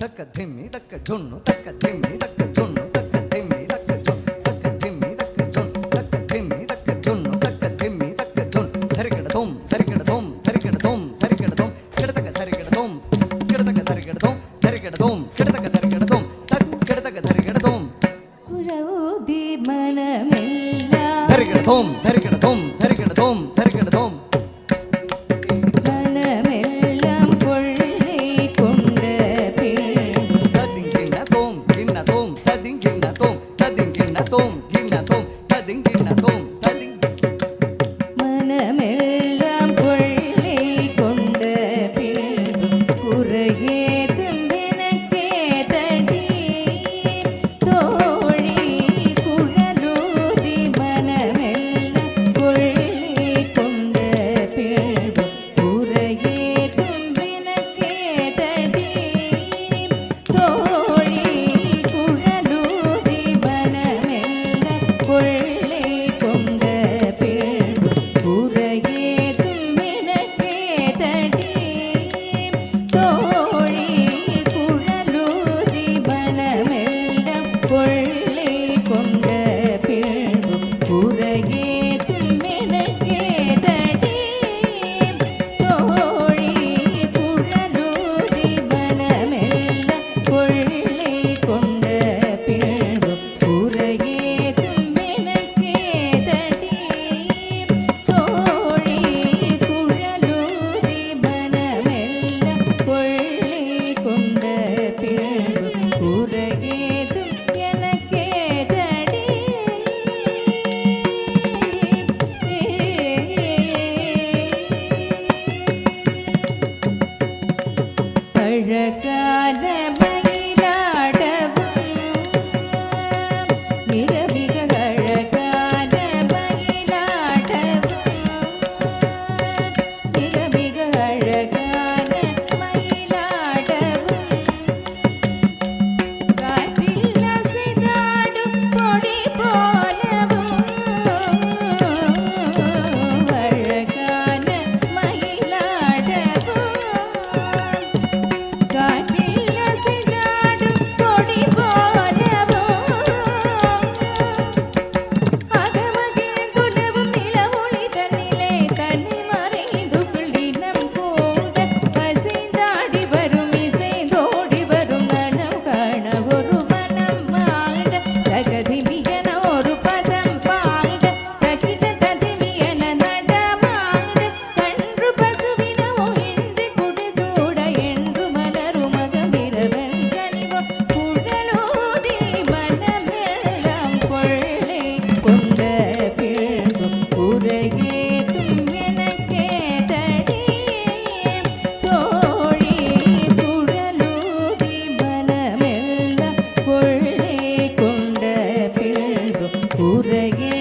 தக்க திம்மி தக்க ஜொன்னு தக்க திம்மி தக்க ஜொன்னு தக்க திம்மி தக்க ஜொன்னு தக்க திம்மி தக்க ஜொன்னு தக்க திம்மி தக்க ஜொன்னு தக்க திம்மி தக்க ஜொன்னு தரிக்கிடதோம் தரிக்கிடதோம் தரிக்கிடதோம் தரிக்கிடதோம் கிடதக்க தரிக்கிடதோம் கிடதக்க தரிக்கிடதோம் தரிக்கிடதோம் கிடதக்க தரிக்கிடதோம் தக் கிடதக்க தரிக்கிடதோம் குழவுதி மனமெல்லாம் தரிக்கிடதோம் தரிக்கிடதோம் தரிக்கிடதோம் தரிக்கிடதோம் மனமெல்லாம் கொள்ளை கொண்ட ததிங்கிண்ணதோம் கிண்ணதோம் ததிங்கிண்ணதோம் ததிங்கிண்ணதோம் கிண்ணதோம் ததிங்கிண்ணதோம் ததிங் மனமெல்லாம் கொள்ளை கொண்ட குறையே தம்பெனக்கே தடி தோழி குழலூதி மனமெல்லாம் கொள்ளை கொண்ட குறையே தம்பெனக்கே தடி தோழி குழலூதி மனமெல்லாம் கொள்ளை கொண்ட குறையே தம்பெனக்கே தடி தோழி குழலூதி மனமெல்லாம் கொள்ளை கொண்ட குறையே தம்பெனக்கே தடி தோழி குழலூதி மனமெல்லாம் கொள்ளை கொண்ட குறையே தம்பெனக்கே தடி தோழி குழலூதி மனமெல்லாம் கொள்ளை கொண்ட குறையேதும் எனக்கே தடி அழகான மயிலாடவும் மிக மிக அழகான மயிலாடவும் மிக மிக அழகான மயிலாடவும் காற்றில் அசைந்தாடும் பொடி போலவும் அழகான மயிலாடவும் காற்றில் அசைந்தாடும் பொடி போலவும் அகமகிழ் குலவும் நிலவொளி தன்னிலே தன்னை மறைந்து புள்ளினம் கூட அசைந்தாடி வரும் இசைந்தோடி வரும் நலம் காண ஒரு மனம் வாட தகதிமியன ஒரு பதம் பாட தகிட ததிமியன நடமாட கன்று பசுவினமோ இன்றி குடிசூட என்று மலரும் மகமிரவன் கனிவோ குழலூதி மனமெல்லாம் கொள்ளை கொண்ட குறையேதும் எனக்கே தடி தோழி குழலூதி மனமெல்லாம் கொள்ளை கொண்ட குறையே